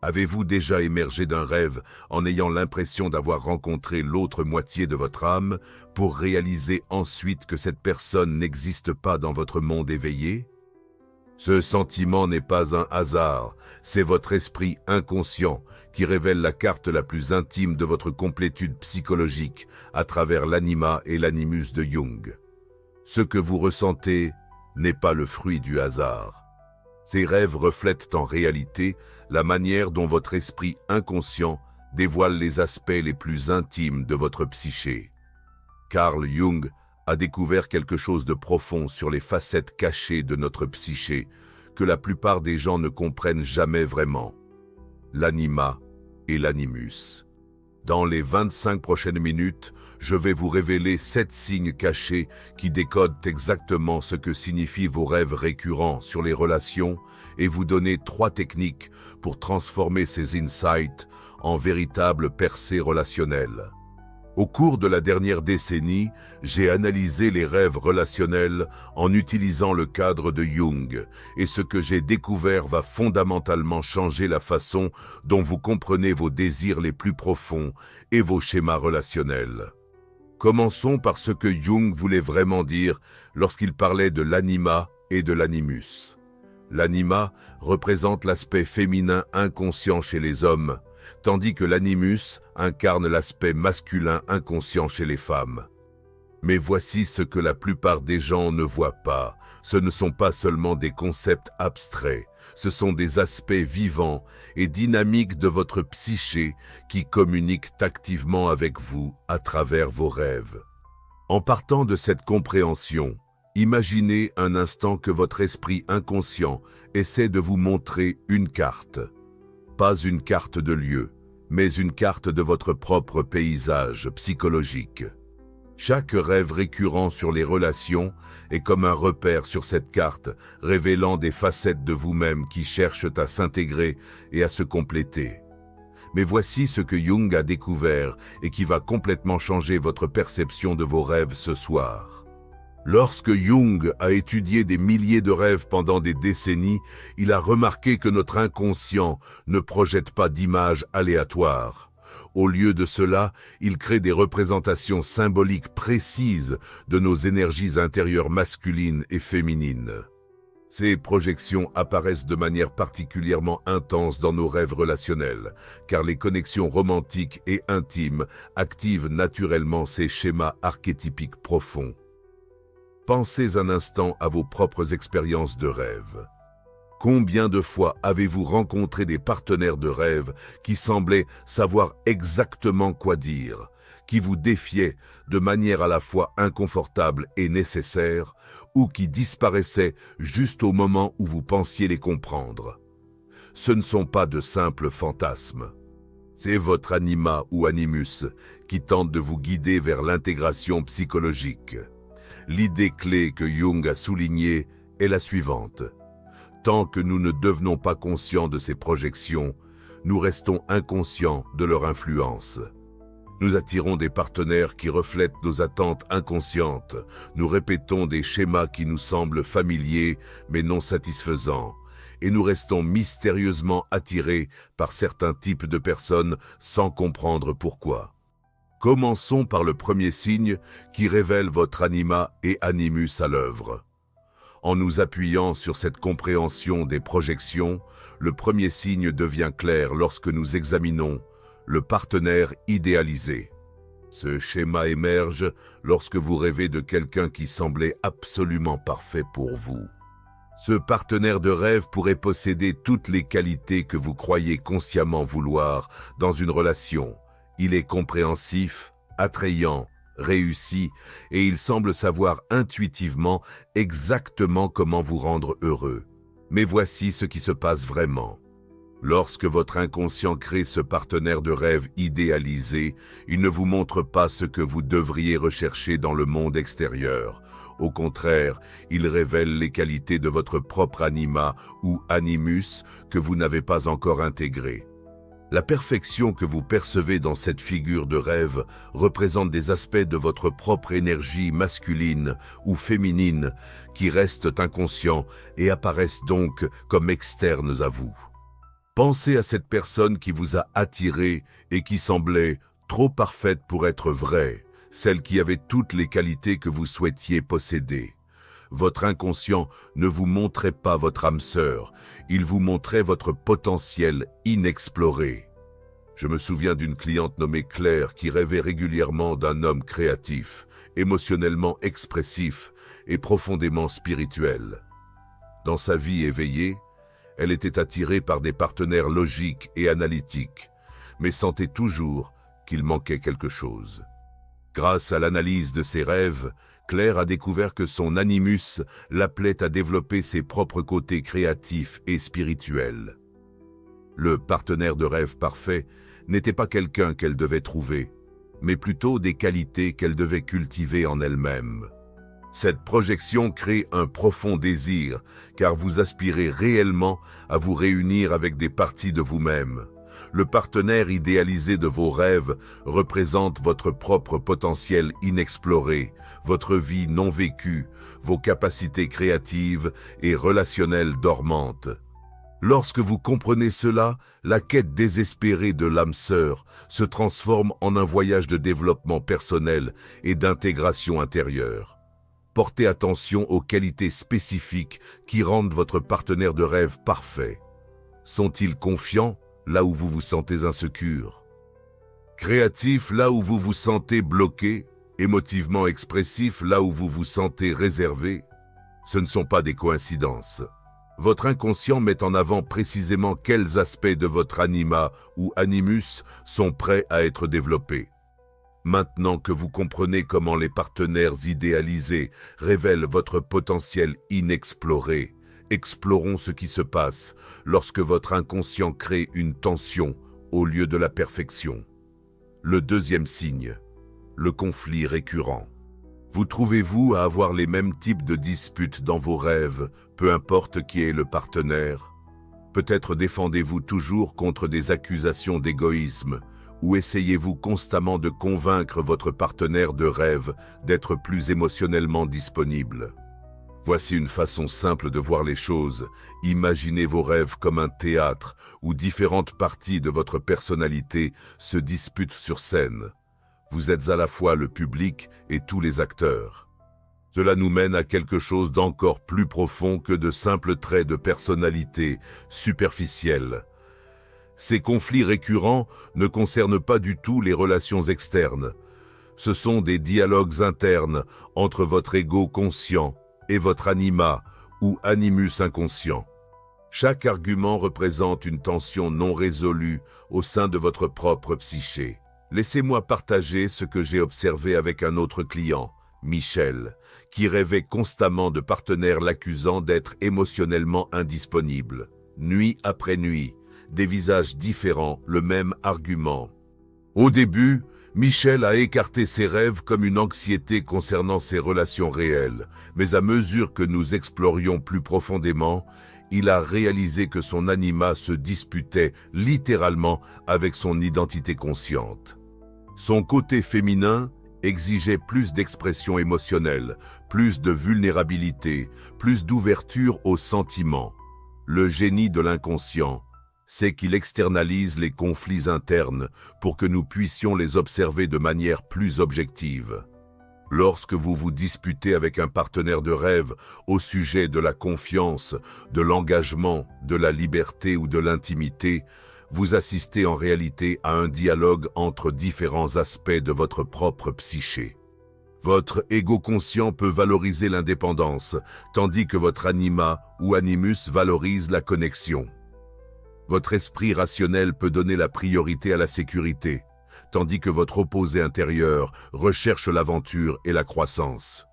Avez-vous déjà émergé d'un rêve en ayant l'impression d'avoir rencontré l'autre moitié de votre âme pour réaliser ensuite que cette personne n'existe pas dans votre monde éveillé? Ce sentiment n'est pas un hasard, c'est votre esprit inconscient qui révèle la carte la plus intime de votre complétude psychologique à travers l'anima et l'animus de Jung. Ce que vous ressentez n'est pas le fruit du hasard. Ces rêves reflètent en réalité la manière dont votre esprit inconscient dévoile les aspects les plus intimes de votre psyché. Carl Jung a découvert quelque chose de profond sur les facettes cachées de notre psyché que la plupart des gens ne comprennent jamais vraiment. L'anima et l'animus. Dans les 25 prochaines minutes, je vais vous révéler 7 signes cachés qui décodent exactement ce que signifient vos rêves récurrents sur les relations et vous donner 3 techniques pour transformer ces insights en véritables percées relationnelles. Au cours de la dernière décennie, j'ai analysé les rêves relationnels en utilisant le cadre de Jung, et ce que j'ai découvert va fondamentalement changer la façon dont vous comprenez vos désirs les plus profonds et vos schémas relationnels. Commençons par ce que Jung voulait vraiment dire lorsqu'il parlait de l'anima et de l'animus. L'anima représente l'aspect féminin inconscient chez les hommes, tandis que l'animus incarne l'aspect masculin inconscient chez les femmes. Mais voici ce que la plupart des gens ne voient pas. Ce ne sont pas seulement des concepts abstraits, ce sont des aspects vivants et dynamiques de votre psyché qui communiquent activement avec vous à travers vos rêves. En partant de cette compréhension, imaginez un instant que votre esprit inconscient essaie de vous montrer une carte. Pas une carte de lieu, mais une carte de votre propre paysage psychologique. Chaque rêve récurrent sur les relations est comme un repère sur cette carte, révélant des facettes de vous-même qui cherchent à s'intégrer et à se compléter. Mais voici ce que Jung a découvert et qui va complètement changer votre perception de vos rêves ce soir. Lorsque Jung a étudié des milliers de rêves pendant des décennies, il a remarqué que notre inconscient ne projette pas d'images aléatoires. Au lieu de cela, il crée des représentations symboliques précises de nos énergies intérieures masculines et féminines. Ces projections apparaissent de manière particulièrement intense dans nos rêves relationnels, car les connexions romantiques et intimes activent naturellement ces schémas archétypiques profonds. Pensez un instant à vos propres expériences de rêve. Combien de fois avez-vous rencontré des partenaires de rêve qui semblaient savoir exactement quoi dire, qui vous défiaient de manière à la fois inconfortable et nécessaire, ou qui disparaissaient juste au moment où vous pensiez les comprendre? Ce ne sont pas de simples fantasmes. C'est votre anima ou animus qui tente de vous guider vers l'intégration psychologique. L'idée clé que Jung a soulignée est la suivante. Tant que nous ne devenons pas conscients de ces projections, nous restons inconscients de leur influence. Nous attirons des partenaires qui reflètent nos attentes inconscientes. Nous répétons des schémas qui nous semblent familiers mais non satisfaisants. Et nous restons mystérieusement attirés par certains types de personnes sans comprendre pourquoi. Commençons par le premier signe qui révèle votre anima et animus à l'œuvre. En nous appuyant sur cette compréhension des projections, le premier signe devient clair lorsque nous examinons le partenaire idéalisé. Ce schéma émerge lorsque vous rêvez de quelqu'un qui semblait absolument parfait pour vous. Ce partenaire de rêve pourrait posséder toutes les qualités que vous croyez consciemment vouloir dans une relation. Il est compréhensif, attrayant, réussi et il semble savoir intuitivement exactement comment vous rendre heureux. Mais voici ce qui se passe vraiment. Lorsque votre inconscient crée ce partenaire de rêve idéalisé, il ne vous montre pas ce que vous devriez rechercher dans le monde extérieur. Au contraire, il révèle les qualités de votre propre anima ou animus que vous n'avez pas encore intégrées. La perfection que vous percevez dans cette figure de rêve représente des aspects de votre propre énergie masculine ou féminine qui restent inconscients et apparaissent donc comme externes à vous. Pensez à cette personne qui vous a attiré et qui semblait trop parfaite pour être vraie, celle qui avait toutes les qualités que vous souhaitiez posséder. Votre inconscient ne vous montrait pas votre âme sœur, il vous montrait votre potentiel inexploré. Je me souviens d'une cliente nommée Claire qui rêvait régulièrement d'un homme créatif, émotionnellement expressif et profondément spirituel. Dans sa vie éveillée, elle était attirée par des partenaires logiques et analytiques, mais sentait toujours qu'il manquait quelque chose. Grâce à l'analyse de ses rêves, Claire a découvert que son animus l'appelait à développer ses propres côtés créatifs et spirituels. Le partenaire de rêve parfait n'était pas quelqu'un qu'elle devait trouver, mais plutôt des qualités qu'elle devait cultiver en elle-même. Cette projection crée un profond désir, car vous aspirez réellement à vous réunir avec des parties de vous-même. Le partenaire idéalisé de vos rêves représente votre propre potentiel inexploré, votre vie non vécue, vos capacités créatives et relationnelles dormantes. Lorsque vous comprenez cela, la quête désespérée de l'âme sœur se transforme en un voyage de développement personnel et d'intégration intérieure. Portez attention aux qualités spécifiques qui rendent votre partenaire de rêve parfait. Sont-ils confiants là où vous vous sentez insécure? Créatifs là où vous vous sentez bloqué? Émotivement expressifs là où vous vous sentez réservé? Ce ne sont pas des coïncidences. Votre inconscient met en avant précisément quels aspects de votre anima ou animus sont prêts à être développés. Maintenant que vous comprenez comment les partenaires idéalisés révèlent votre potentiel inexploré, explorons ce qui se passe lorsque votre inconscient crée une tension au lieu de la perfection. Le deuxième signe, le conflit récurrent. Vous trouvez-vous à avoir les mêmes types de disputes dans vos rêves, peu importe qui est le partenaire? Peut-être défendez-vous toujours contre des accusations d'égoïsme, ou essayez-vous constamment de convaincre votre partenaire de rêve d'être plus émotionnellement disponible? Voici une façon simple de voir les choses. Imaginez vos rêves comme un théâtre où différentes parties de votre personnalité se disputent sur scène. Vous êtes à la fois le public et tous les acteurs. Cela nous mène à quelque chose d'encore plus profond que de simples traits de personnalité superficiels. Ces conflits récurrents ne concernent pas du tout les relations externes. Ce sont des dialogues internes entre votre ego conscient et votre anima ou animus inconscient. Chaque argument représente une tension non résolue au sein de votre propre psyché. Laissez-moi partager ce que j'ai observé avec un autre client, Michel, qui rêvait constamment de partenaires l'accusant d'être émotionnellement indisponible. Nuit après nuit, des visages différents, le même argument. Au début, Michel a écarté ses rêves comme une anxiété concernant ses relations réelles, mais à mesure que nous explorions plus profondément, il a réalisé que son anima se disputait littéralement avec son identité consciente. Son côté féminin exigeait plus d'expression émotionnelle, plus de vulnérabilité, plus d'ouverture aux sentiments. Le génie de l'inconscient, c'est qu'il externalise les conflits internes pour que nous puissions les observer de manière plus objective. Lorsque vous vous disputez avec un partenaire de rêve au sujet de la confiance, de l'engagement, de la liberté ou de l'intimité, vous assistez en réalité à un dialogue entre différents aspects de votre propre psyché. Votre ego conscient peut valoriser l'indépendance, tandis que votre anima ou animus valorise la connexion. Votre esprit rationnel peut donner la priorité à la sécurité, tandis que votre opposé intérieur recherche l'aventure et la croissance.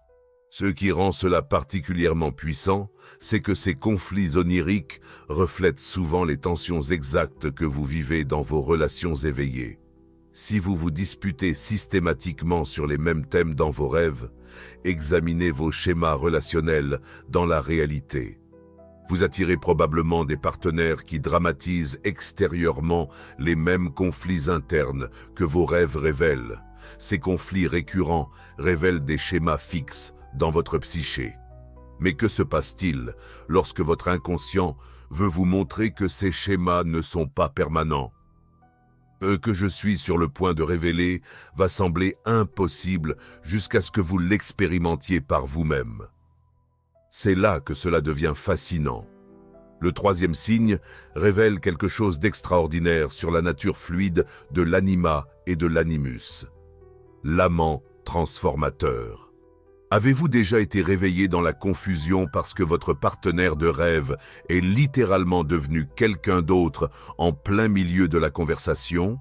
Ce qui rend cela particulièrement puissant, c'est que ces conflits oniriques reflètent souvent les tensions exactes que vous vivez dans vos relations éveillées. Si vous vous disputez systématiquement sur les mêmes thèmes dans vos rêves, examinez vos schémas relationnels dans la réalité. Vous attirez probablement des partenaires qui dramatisent extérieurement les mêmes conflits internes que vos rêves révèlent. Ces conflits récurrents révèlent des schémas fixes dans votre psyché. Mais que se passe-t-il lorsque votre inconscient veut vous montrer que ces schémas ne sont pas permanents? Que je suis sur le point de révéler va sembler impossible jusqu'à ce que vous l'expérimentiez par vous-même. C'est là que cela devient fascinant. Le troisième signe révèle quelque chose d'extraordinaire sur la nature fluide de l'anima et de l'animus. L'amant transformateur. Avez-vous déjà été réveillé dans la confusion parce que votre partenaire de rêve est littéralement devenu quelqu'un d'autre en plein milieu de la conversation?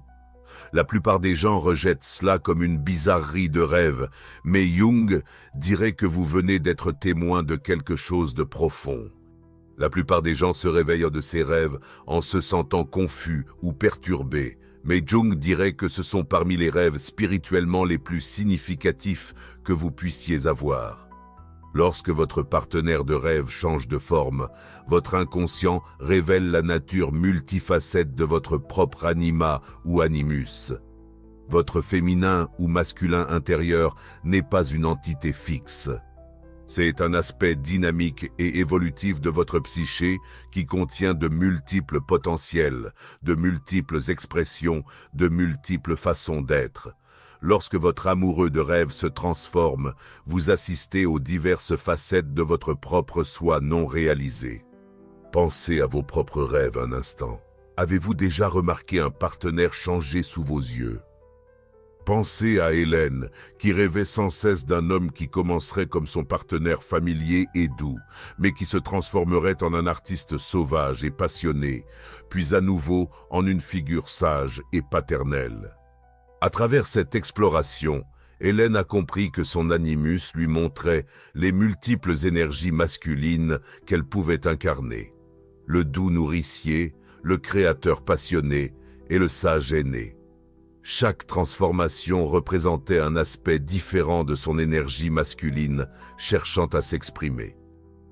La plupart des gens rejettent cela comme une bizarrerie de rêve, mais Jung dirait que vous venez d'être témoin de quelque chose de profond. La plupart des gens se réveillent de ces rêves en se sentant confus ou perturbés, mais Jung dirait que ce sont parmi les rêves spirituellement les plus significatifs que vous puissiez avoir. Lorsque votre partenaire de rêve change de forme, votre inconscient révèle la nature multifacette de votre propre anima ou animus. Votre féminin ou masculin intérieur n'est pas une entité fixe. C'est un aspect dynamique et évolutif de votre psyché qui contient de multiples potentiels, de multiples expressions, de multiples façons d'être. Lorsque votre amoureux de rêve se transforme, vous assistez aux diverses facettes de votre propre soi non réalisé. Pensez à vos propres rêves un instant. Avez-vous déjà remarqué un partenaire changer sous vos yeux? Pensez à Hélène, qui rêvait sans cesse d'un homme qui commencerait comme son partenaire familier et doux, mais qui se transformerait en un artiste sauvage et passionné, puis à nouveau en une figure sage et paternelle. À travers cette exploration, Hélène a compris que son animus lui montrait les multiples énergies masculines qu'elle pouvait incarner. Le doux nourricier, le créateur passionné et le sage aîné. Chaque transformation représentait un aspect différent de son énergie masculine, cherchant à s'exprimer.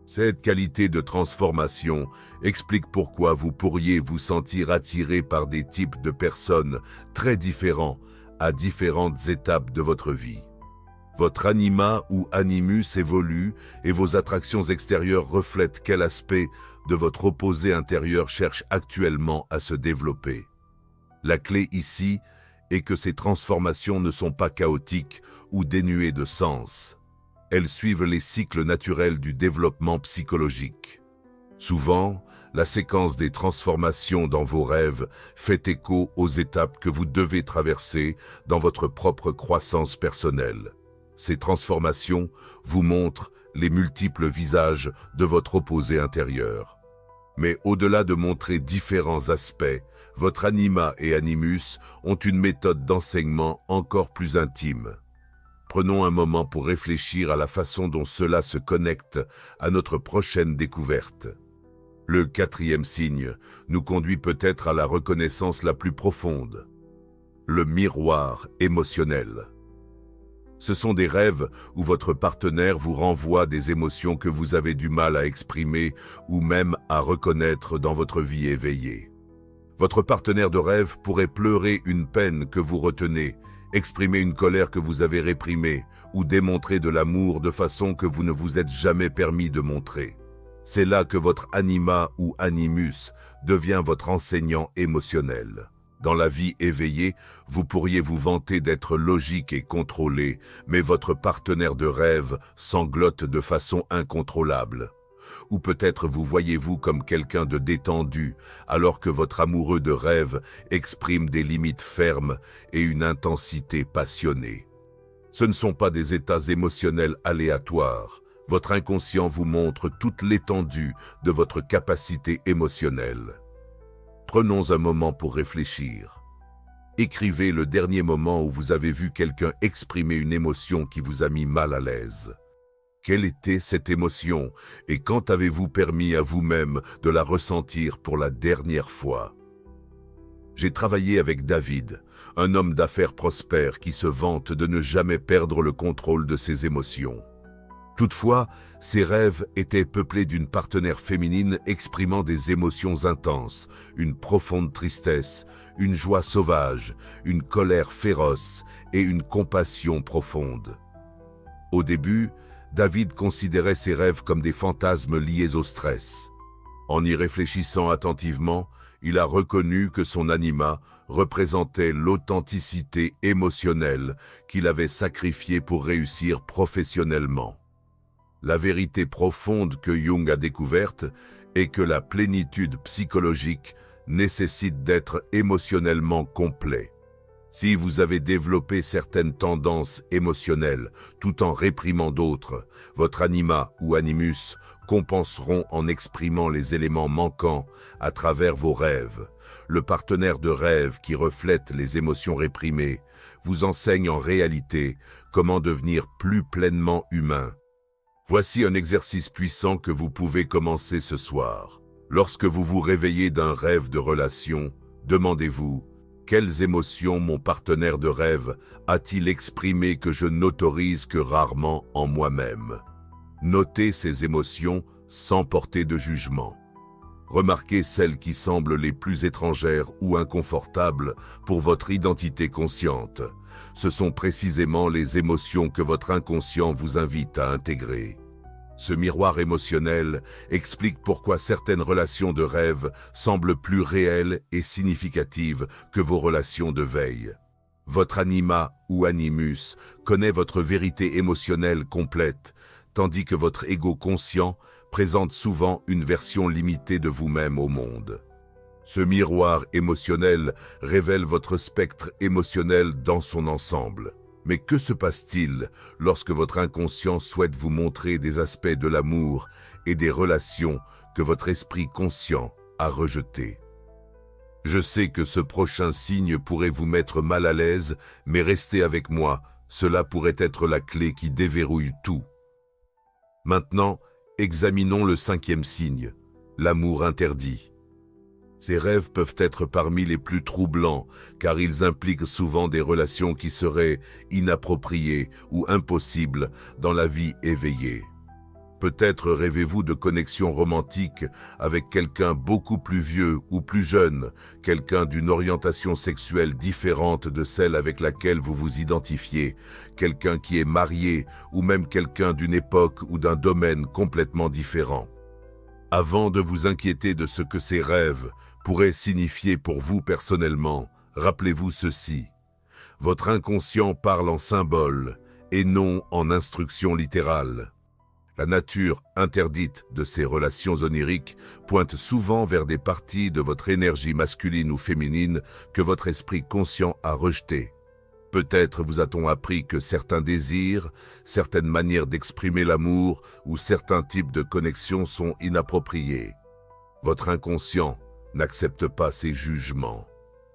Cette qualité de transformation explique pourquoi vous pourriez vous sentir attiré par des types de personnes très différents à différentes étapes de votre vie. Votre anima ou animus évolue et vos attractions extérieures reflètent quel aspect de votre opposé intérieur cherche actuellement à se développer. La clé ici est que ces transformations ne sont pas chaotiques ou dénuées de sens. Elles suivent les cycles naturels du développement psychologique. Souvent, la séquence des transformations dans vos rêves fait écho aux étapes que vous devez traverser dans votre propre croissance personnelle. Ces transformations vous montrent les multiples visages de votre opposé intérieur. Mais au-delà de montrer différents aspects, votre anima et animus ont une méthode d'enseignement encore plus intime. Prenons un moment pour réfléchir à la façon dont cela se connecte à notre prochaine découverte. Le quatrième signe nous conduit peut-être à la reconnaissance la plus profonde. Le miroir émotionnel. Ce sont des rêves où votre partenaire vous renvoie des émotions que vous avez du mal à exprimer ou même à reconnaître dans votre vie éveillée. Votre partenaire de rêve pourrait pleurer une peine que vous retenez, exprimer une colère que vous avez réprimée ou démontrer de l'amour de façon que vous ne vous êtes jamais permis de montrer. C'est là que votre anima ou animus devient votre enseignant émotionnel. Dans la vie éveillée, vous pourriez vous vanter d'être logique et contrôlé, mais votre partenaire de rêve sanglote de façon incontrôlable. Ou peut-être vous voyez-vous comme quelqu'un de détendu, alors que votre amoureux de rêve exprime des limites fermes et une intensité passionnée. Ce ne sont pas des états émotionnels aléatoires. Votre inconscient vous montre toute l'étendue de votre capacité émotionnelle. Prenons un moment pour réfléchir. Écrivez le dernier moment où vous avez vu quelqu'un exprimer une émotion qui vous a mis mal à l'aise. Quelle était cette émotion et quand avez-vous permis à vous-même de la ressentir pour la dernière fois? J'ai travaillé avec David, un homme d'affaires prospère qui se vante de ne jamais perdre le contrôle de ses émotions. Toutefois, ses rêves étaient peuplés d'une partenaire féminine exprimant des émotions intenses, une profonde tristesse, une joie sauvage, une colère féroce et une compassion profonde. Au début, David considérait ses rêves comme des fantasmes liés au stress. En y réfléchissant attentivement, il a reconnu que son anima représentait l'authenticité émotionnelle qu'il avait sacrifiée pour réussir professionnellement. La vérité profonde que Jung a découverte est que la plénitude psychologique nécessite d'être émotionnellement complet. Si vous avez développé certaines tendances émotionnelles tout en réprimant d'autres, votre anima ou animus compenseront en exprimant les éléments manquants à travers vos rêves. Le partenaire de rêve qui reflète les émotions réprimées vous enseigne en réalité comment devenir plus pleinement humain. Voici un exercice puissant que vous pouvez commencer ce soir. Lorsque vous vous réveillez d'un rêve de relation, demandez-vous: quelles émotions mon partenaire de rêve a-t-il exprimé que je n'autorise que rarement en moi-même? Notez ces émotions sans porter de jugement. Remarquez celles qui semblent les plus étrangères ou inconfortables pour votre identité consciente. Ce sont précisément les émotions que votre inconscient vous invite à intégrer. Ce miroir émotionnel explique pourquoi certaines relations de rêve semblent plus réelles et significatives que vos relations de veille. Votre anima ou animus connaît votre vérité émotionnelle complète, tandis que votre ego conscient présente souvent une version limitée de vous-même au monde. Ce miroir émotionnel révèle votre spectre émotionnel dans son ensemble. Mais que se passe-t-il lorsque votre inconscient souhaite vous montrer des aspects de l'amour et des relations que votre esprit conscient a rejetés? Je sais que ce prochain signe pourrait vous mettre mal à l'aise, mais restez avec moi, cela pourrait être la clé qui déverrouille tout. Maintenant, examinons le 5e signe, l'amour interdit. Ces rêves peuvent être parmi les plus troublants, car ils impliquent souvent des relations qui seraient inappropriées ou impossibles dans la vie éveillée. Peut-être rêvez-vous de connexions romantiques avec quelqu'un beaucoup plus vieux ou plus jeune, quelqu'un d'une orientation sexuelle différente de celle avec laquelle vous vous identifiez, quelqu'un qui est marié ou même quelqu'un d'une époque ou d'un domaine complètement différent. Avant de vous inquiéter de ce que ces rêves pourraient signifier pour vous personnellement, rappelez-vous ceci: votre inconscient parle en symboles et non en instructions littérales. La nature interdite de ces relations oniriques pointe souvent vers des parties de votre énergie masculine ou féminine que votre esprit conscient a rejetées. Peut-être vous a-t-on appris que certains désirs, certaines manières d'exprimer l'amour ou certains types de connexions sont inappropriés. Votre inconscient n'accepte pas ces jugements.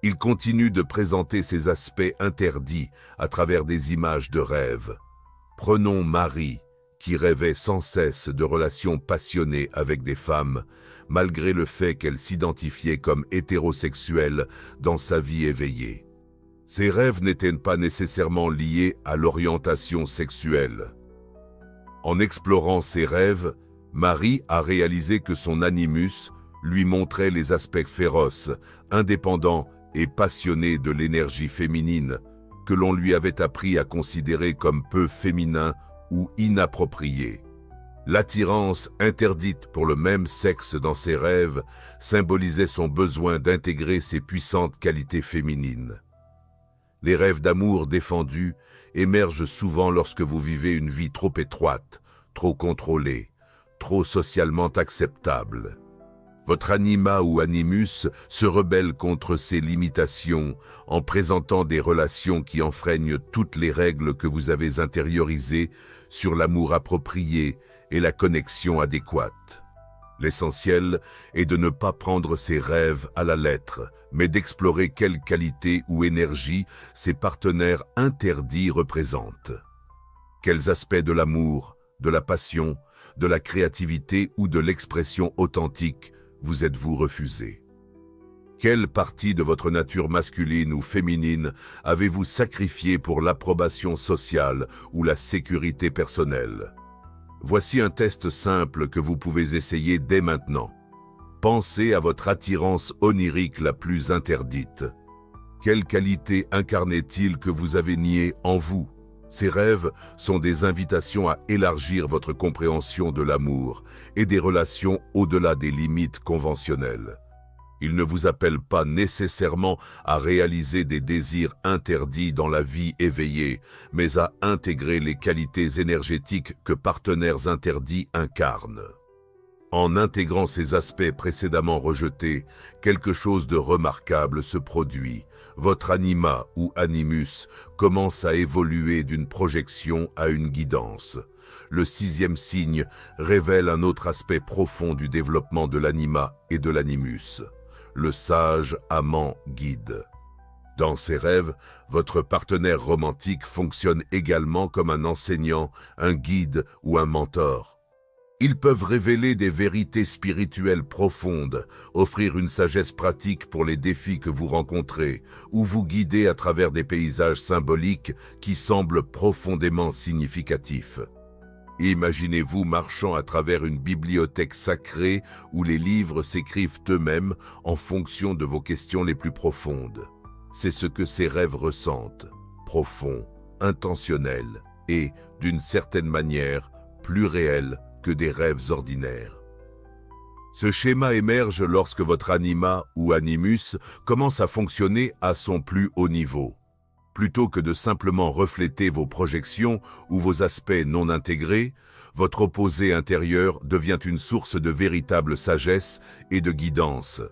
Il continue de présenter ces aspects interdits à travers des images de rêve. Prenons Marie, qui rêvait sans cesse de relations passionnées avec des femmes, malgré le fait qu'elle s'identifiait comme hétérosexuelle dans sa vie éveillée. Ces rêves n'étaient pas nécessairement liés à l'orientation sexuelle. En explorant ces rêves, Marie a réalisé que son animus lui montrait les aspects féroces, indépendants et passionnés de l'énergie féminine que l'on lui avait appris à considérer comme peu féminin ou inapproprié. L'attirance interdite pour le même sexe dans ses rêves symbolisait son besoin d'intégrer ses puissantes qualités féminines. Les rêves d'amour défendus émergent souvent lorsque vous vivez une vie trop étroite, trop contrôlée, trop socialement acceptable. Votre anima ou animus se rebelle contre ces limitations en présentant des relations qui enfreignent toutes les règles que vous avez intériorisées sur l'amour approprié et la connexion adéquate. L'essentiel est de ne pas prendre ses rêves à la lettre, mais d'explorer quelle qualité ou énergie ces partenaires interdits représentent. Quels aspects de l'amour, de la passion, de la créativité ou de l'expression authentique vous êtes-vous refusé? Quelle partie de votre nature masculine ou féminine avez-vous sacrifié pour l'approbation sociale ou la sécurité personnelle? Voici un test simple que vous pouvez essayer dès maintenant. Pensez à votre attirance onirique la plus interdite. Quelle qualité incarnait-il que vous avez niée en vous? Ces rêves sont des invitations à élargir votre compréhension de l'amour et des relations au-delà des limites conventionnelles. Ils ne vous appellent pas nécessairement à réaliser des désirs interdits dans la vie éveillée, mais à intégrer les qualités énergétiques que partenaires interdits incarnent. En intégrant ces aspects précédemment rejetés, quelque chose de remarquable se produit. Votre anima ou animus commence à évoluer d'une projection à une guidance. Le 6e signe révèle un autre aspect profond du développement de l'anima et de l'animus. Le sage amant guide. Dans ces rêves, votre partenaire romantique fonctionne également comme un enseignant, un guide ou un mentor. Ils peuvent révéler des vérités spirituelles profondes, offrir une sagesse pratique pour les défis que vous rencontrez, ou vous guider à travers des paysages symboliques qui semblent profondément significatifs. Imaginez-vous marchant à travers une bibliothèque sacrée où les livres s'écrivent eux-mêmes en fonction de vos questions les plus profondes. C'est ce que ces rêves ressentent, profonds, intentionnels et, d'une certaine manière, plus réels que des rêves ordinaires. Ce schéma émerge lorsque votre anima ou animus commence à fonctionner à son plus haut niveau. Plutôt que de simplement refléter vos projections ou vos aspects non intégrés, votre opposé intérieur devient une source de véritable sagesse et de guidance.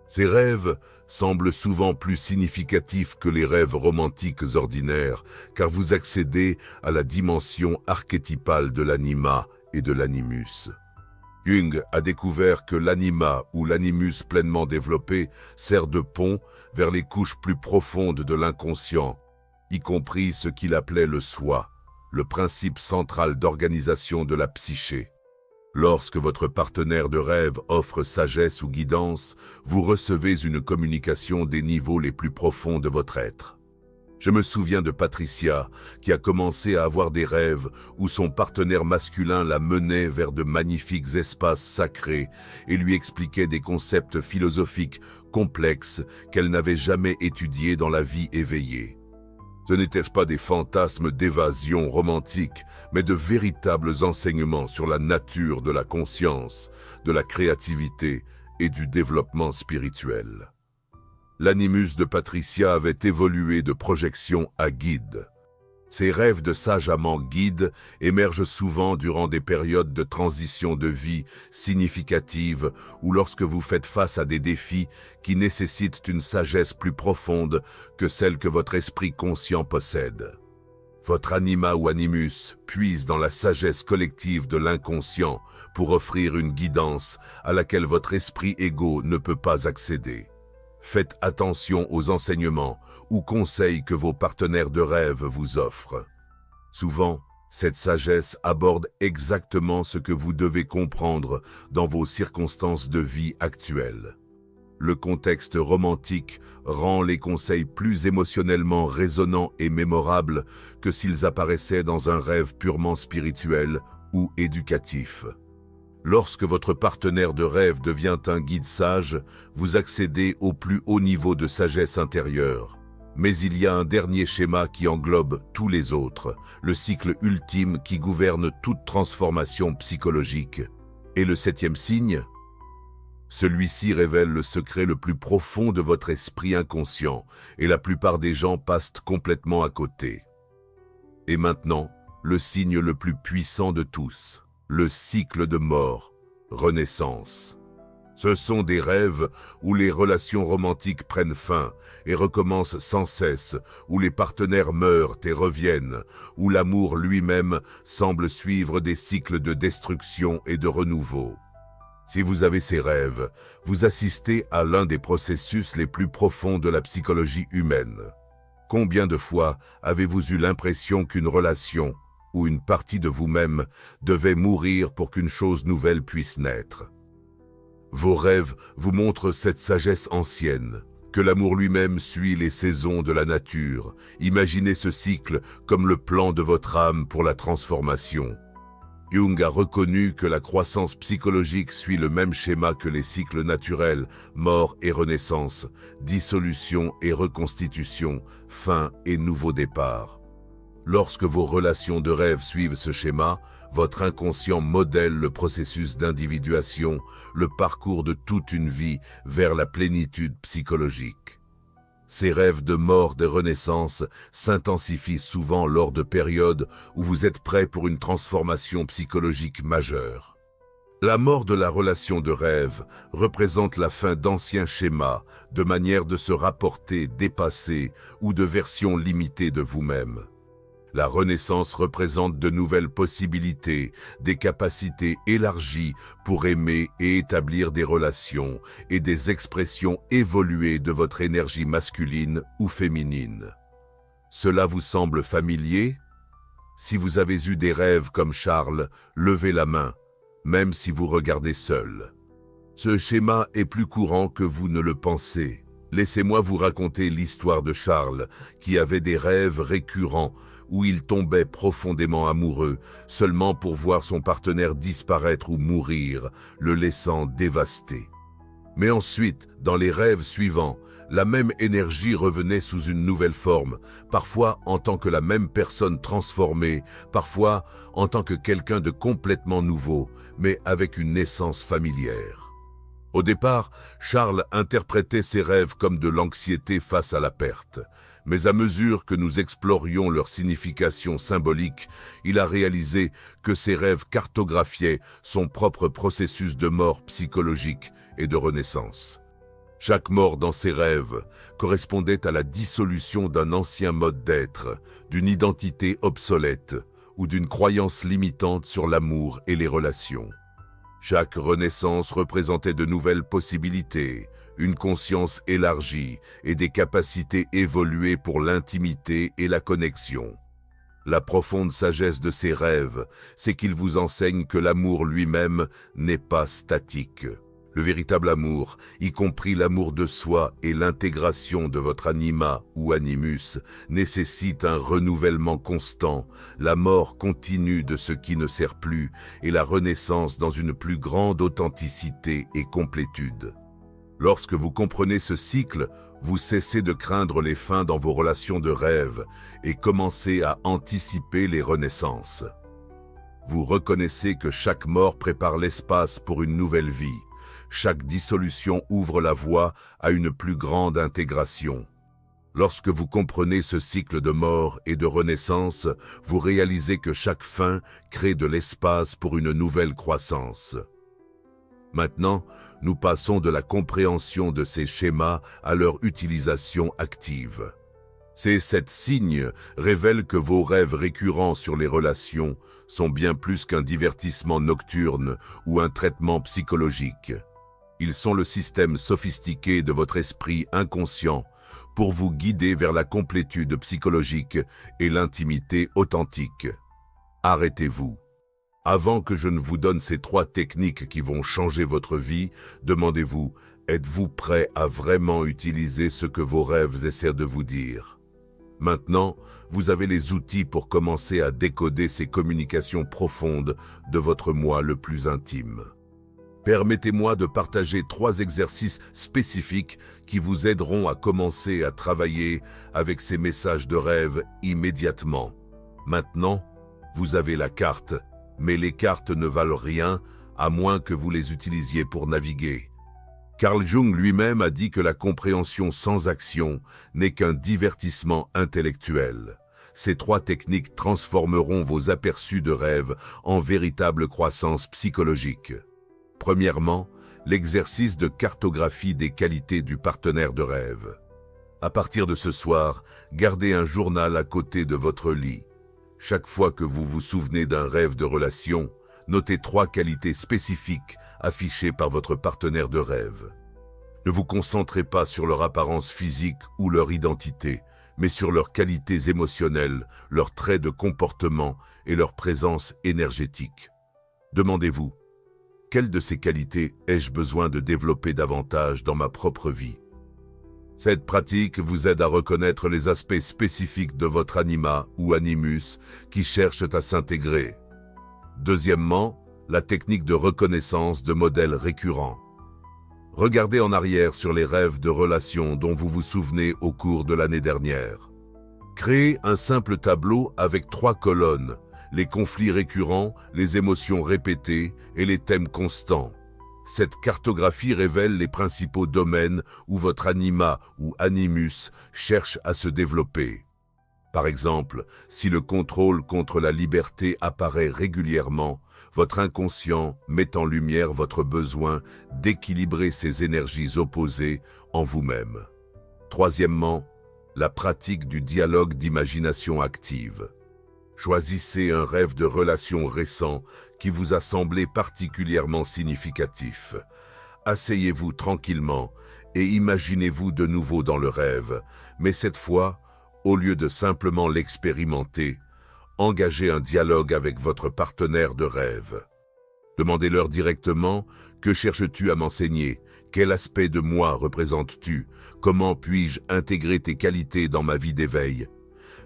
Ces rêves semblent souvent plus significatifs que les rêves romantiques ordinaires, car vous accédez à la dimension archétypale de l'anima et de l'animus. Jung a découvert que l'anima ou l'animus pleinement développé sert de pont vers les couches plus profondes de l'inconscient, y compris ce qu'il appelait le soi, le principe central d'organisation de la psyché. Lorsque votre partenaire de rêve offre sagesse ou guidance, vous recevez une communication des niveaux les plus profonds de votre être. Je me souviens de Patricia, qui a commencé à avoir des rêves où son partenaire masculin la menait vers de magnifiques espaces sacrés et lui expliquait des concepts philosophiques complexes qu'elle n'avait jamais étudiés dans la vie éveillée. Ce n'étaient pas des fantasmes d'évasion romantique, mais de véritables enseignements sur la nature de la conscience, de la créativité et du développement spirituel. L'animus de Patricia avait évolué de projection à guide. Ces rêves de sage amant guide émergent souvent durant des périodes de transition de vie significatives ou lorsque vous faites face à des défis qui nécessitent une sagesse plus profonde que celle que votre esprit conscient possède. Votre anima ou animus puise dans la sagesse collective de l'inconscient pour offrir une guidance à laquelle votre esprit égo ne peut pas accéder. Faites attention aux enseignements ou conseils que vos partenaires de rêve vous offrent. Souvent, cette sagesse aborde exactement ce que vous devez comprendre dans vos circonstances de vie actuelles. Le contexte romantique rend les conseils plus émotionnellement résonnants et mémorables que s'ils apparaissaient dans un rêve purement spirituel ou éducatif. Lorsque votre partenaire de rêve devient un guide sage, vous accédez au plus haut niveau de sagesse intérieure. Mais il y a un dernier schéma qui englobe tous les autres, le cycle ultime qui gouverne toute transformation psychologique. Et le 7e signe ? Celui-ci révèle le secret le plus profond de votre esprit inconscient, et la plupart des gens passent complètement à côté. Et maintenant, le signe le plus puissant de tous. Le cycle de mort, renaissance. Ce sont des rêves où les relations romantiques prennent fin et recommencent sans cesse, où les partenaires meurent et reviennent, où l'amour lui-même semble suivre des cycles de destruction et de renouveau. Si vous avez ces rêves, vous assistez à l'un des processus les plus profonds de la psychologie humaine. Combien de fois avez-vous eu l'impression qu'une relation ou une partie de vous-même devait mourir pour qu'une chose nouvelle puisse naître? Vos rêves vous montrent cette sagesse ancienne, que l'amour lui-même suit les saisons de la nature. Imaginez ce cycle comme le plan de votre âme pour la transformation. Jung a reconnu que la croissance psychologique suit le même schéma que les cycles naturels, mort et renaissance, dissolution et reconstitution, fin et nouveau départ. Lorsque vos relations de rêve suivent ce schéma, votre inconscient modèle le processus d'individuation, le parcours de toute une vie vers la plénitude psychologique. Ces rêves de mort de renaissance s'intensifient souvent lors de périodes où vous êtes prêt pour une transformation psychologique majeure. La mort de la relation de rêve représente la fin d'anciens schémas, de manières de se rapporter dépassées ou de versions limitées de vous-même. La renaissance représente de nouvelles possibilités, des capacités élargies pour aimer et établir des relations et des expressions évoluées de votre énergie masculine ou féminine. Cela vous semble familier? Si vous avez eu des rêves comme Charles, levez la main, même si vous regardez seul. Ce schéma est plus courant que vous ne le pensez. Laissez-moi vous raconter l'histoire de Charles, qui avait des rêves récurrents où il tombait profondément amoureux, seulement pour voir son partenaire disparaître ou mourir, le laissant dévasté. Mais ensuite, dans les rêves suivants, la même énergie revenait sous une nouvelle forme, parfois en tant que la même personne transformée, parfois en tant que quelqu'un de complètement nouveau, mais avec une naissance familière. Au départ, Charles interprétait ses rêves comme de l'anxiété face à la perte. Mais à mesure que nous explorions leur signification symbolique, il a réalisé que ses rêves cartographiaient son propre processus de mort psychologique et de renaissance. Chaque mort dans ses rêves correspondait à la dissolution d'un ancien mode d'être, d'une identité obsolète ou d'une croyance limitante sur l'amour et les relations. Chaque renaissance représentait de nouvelles possibilités, une conscience élargie et des capacités évoluées pour l'intimité et la connexion. La profonde sagesse de ces rêves, c'est qu'ils vous enseignent que l'amour lui-même n'est pas statique. Le véritable amour, y compris l'amour de soi et l'intégration de votre anima ou animus, nécessite un renouvellement constant, la mort continue de ce qui ne sert plus et la renaissance dans une plus grande authenticité et complétude. Lorsque vous comprenez ce cycle, vous cessez de craindre les fins dans vos relations de rêve et commencez à anticiper les renaissances. Vous reconnaissez que chaque mort prépare l'espace pour une nouvelle vie. Chaque dissolution ouvre la voie à une plus grande intégration. Lorsque vous comprenez ce cycle de mort et de renaissance, vous réalisez que chaque fin crée de l'espace pour une nouvelle croissance. Maintenant, nous passons de la compréhension de ces schémas à leur utilisation active. Ces 7 signes révèlent que vos rêves récurrents sur les relations sont bien plus qu'un divertissement nocturne ou un traitement psychologique. Ils sont le système sophistiqué de votre esprit inconscient pour vous guider vers la complétude psychologique et l'intimité authentique. Arrêtez-vous. Avant que je ne vous donne ces 3 techniques qui vont changer votre vie, demandez-vous, êtes-vous prêt à vraiment utiliser ce que vos rêves essaient de vous dire? Maintenant, vous avez les outils pour commencer à décoder ces communications profondes de votre moi le plus intime. Permettez-moi de partager 3 exercices spécifiques qui vous aideront à commencer à travailler avec ces messages de rêve immédiatement. Maintenant, vous avez la carte, mais les cartes ne valent rien à moins que vous les utilisiez pour naviguer. Carl Jung lui-même a dit que la compréhension sans action n'est qu'un divertissement intellectuel. Ces 3 techniques transformeront vos aperçus de rêve en véritable croissance psychologique. Premièrement, l'exercice de cartographie des qualités du partenaire de rêve. À partir de ce soir, gardez un journal à côté de votre lit. Chaque fois que vous vous souvenez d'un rêve de relation, notez 3 qualités spécifiques affichées par votre partenaire de rêve. Ne vous concentrez pas sur leur apparence physique ou leur identité, mais sur leurs qualités émotionnelles, leurs traits de comportement et leur présence énergétique. Demandez-vous, quelle de ces qualités ai-je besoin de développer davantage dans ma propre vie? Cette pratique vous aide à reconnaître les aspects spécifiques de votre anima ou animus qui cherchent à s'intégrer. Deuxièmement, la technique de reconnaissance de modèles récurrents. Regardez en arrière sur les rêves de relations dont vous vous souvenez au cours de l'année dernière. Créez un simple tableau avec 3 colonnes, les conflits récurrents, les émotions répétées et les thèmes constants. Cette cartographie révèle les principaux domaines où votre anima ou animus cherche à se développer. Par exemple, si le contrôle contre la liberté apparaît régulièrement, votre inconscient met en lumière votre besoin d'équilibrer ces énergies opposées en vous-même. Troisièmement, la pratique du dialogue d'imagination active. Choisissez un rêve de relation récent qui vous a semblé particulièrement significatif. Asseyez-vous tranquillement et imaginez-vous de nouveau dans le rêve, mais cette fois, au lieu de simplement l'expérimenter, engagez un dialogue avec votre partenaire de rêve. Demandez-leur directement « Que cherches-tu à m'enseigner ? Quel aspect de moi représentes-tu ? Comment puis-je intégrer tes qualités dans ma vie d'éveil ?»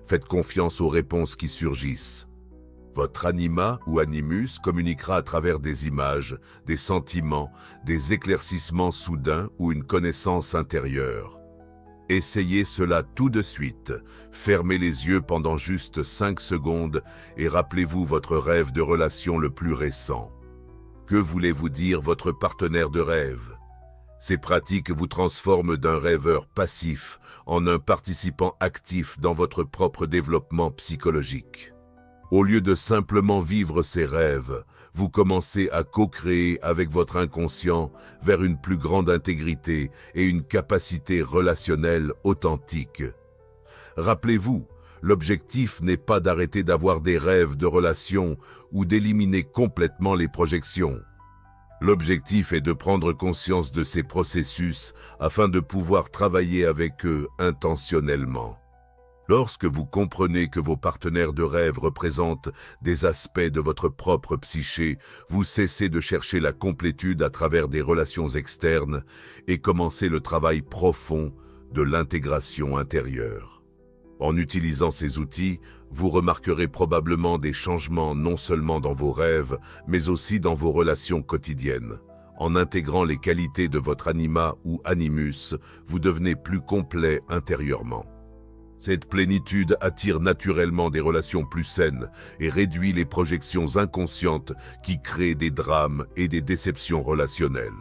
Faites confiance aux réponses qui surgissent. Votre anima ou animus communiquera à travers des images, des sentiments, des éclaircissements soudains ou une connaissance intérieure. Essayez cela tout de suite. Fermez les yeux pendant juste 5 secondes et rappelez-vous votre rêve de relation le plus récent. Que voulez-vous dire votre partenaire de rêve ? Ces pratiques vous transforment d'un rêveur passif en un participant actif dans votre propre développement psychologique. Au lieu de simplement vivre ces rêves, vous commencez à co-créer avec votre inconscient vers une plus grande intégrité et une capacité relationnelle authentique. Rappelez-vous, l'objectif n'est pas d'arrêter d'avoir des rêves de relation ou d'éliminer complètement les projections. L'objectif est de prendre conscience de ces processus afin de pouvoir travailler avec eux intentionnellement. Lorsque vous comprenez que vos partenaires de rêve représentent des aspects de votre propre psyché, vous cessez de chercher la complétude à travers des relations externes et commencez le travail profond de l'intégration intérieure. En utilisant ces outils, vous remarquerez probablement des changements non seulement dans vos rêves, mais aussi dans vos relations quotidiennes. En intégrant les qualités de votre anima ou animus, vous devenez plus complet intérieurement. Cette plénitude attire naturellement des relations plus saines et réduit les projections inconscientes qui créent des drames et des déceptions relationnelles.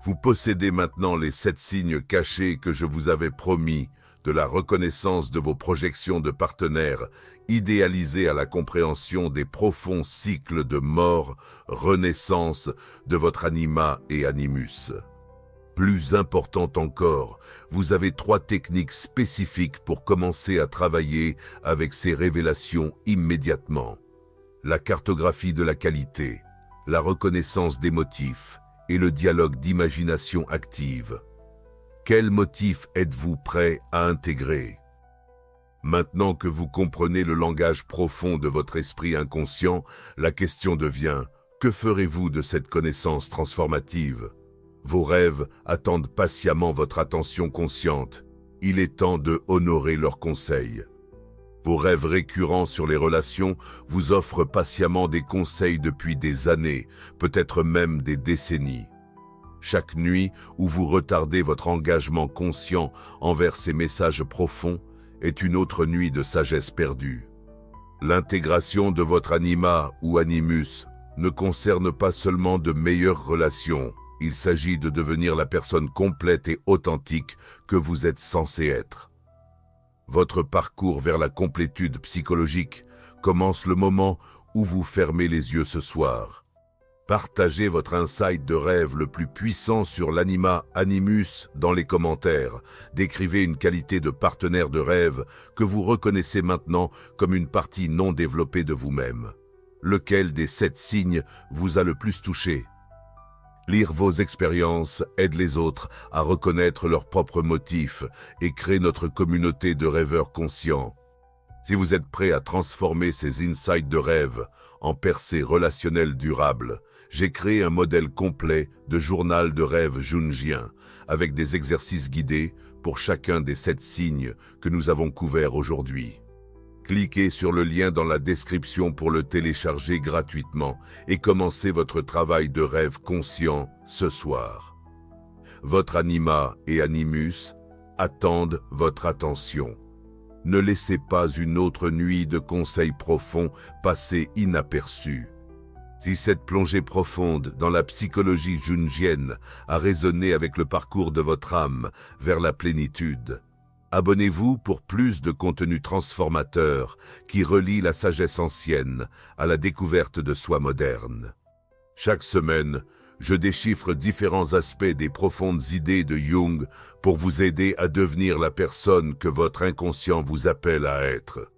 Vous possédez maintenant les 7 signes cachés que je vous avais promis de la reconnaissance de vos projections de partenaires, idéalisées à la compréhension des profonds cycles de mort, renaissance de votre anima et animus. Plus important encore, vous avez 3 techniques spécifiques pour commencer à travailler avec ces révélations immédiatement. La cartographie de la qualité, la reconnaissance des motifs et le dialogue d'imagination active. Quels motifs êtes-vous prêt à intégrer ? Maintenant que vous comprenez le langage profond de votre esprit inconscient, la question devient « Que ferez-vous de cette connaissance transformative ?» Vos rêves attendent patiemment votre attention consciente. Il est temps de honorer leurs conseils. Vos rêves récurrents sur les relations vous offrent patiemment des conseils depuis des années, peut-être même des décennies. Chaque nuit où vous retardez votre engagement conscient envers ces messages profonds est une autre nuit de sagesse perdue. L'intégration de votre anima ou animus ne concerne pas seulement de meilleures relations. Il s'agit de devenir la personne complète et authentique que vous êtes censé être. Votre parcours vers la complétude psychologique commence le moment où vous fermez les yeux ce soir. Partagez votre insight de rêve le plus puissant sur l'anima animus dans les commentaires. Décrivez une qualité de partenaire de rêve que vous reconnaissez maintenant comme une partie non développée de vous-même. Lequel des 7 signes vous a le plus touché ? Lire vos expériences aide les autres à reconnaître leurs propres motifs et crée notre communauté de rêveurs conscients. Si vous êtes prêt à transformer ces insights de rêve en percées relationnelles durables, j'ai créé un modèle complet de journal de rêve jungien avec des exercices guidés pour chacun des 7 signes que nous avons couverts aujourd'hui. Cliquez sur le lien dans la description pour le télécharger gratuitement et commencez votre travail de rêve conscient ce soir. Votre anima et animus attendent votre attention. Ne laissez pas une autre nuit de conseils profonds passer inaperçue. Si cette plongée profonde dans la psychologie jungienne a résonné avec le parcours de votre âme vers la plénitude, abonnez-vous pour plus de contenu transformateur qui relie la sagesse ancienne à la découverte de soi moderne. Chaque semaine, je déchiffre différents aspects des profondes idées de Jung pour vous aider à devenir la personne que votre inconscient vous appelle à être.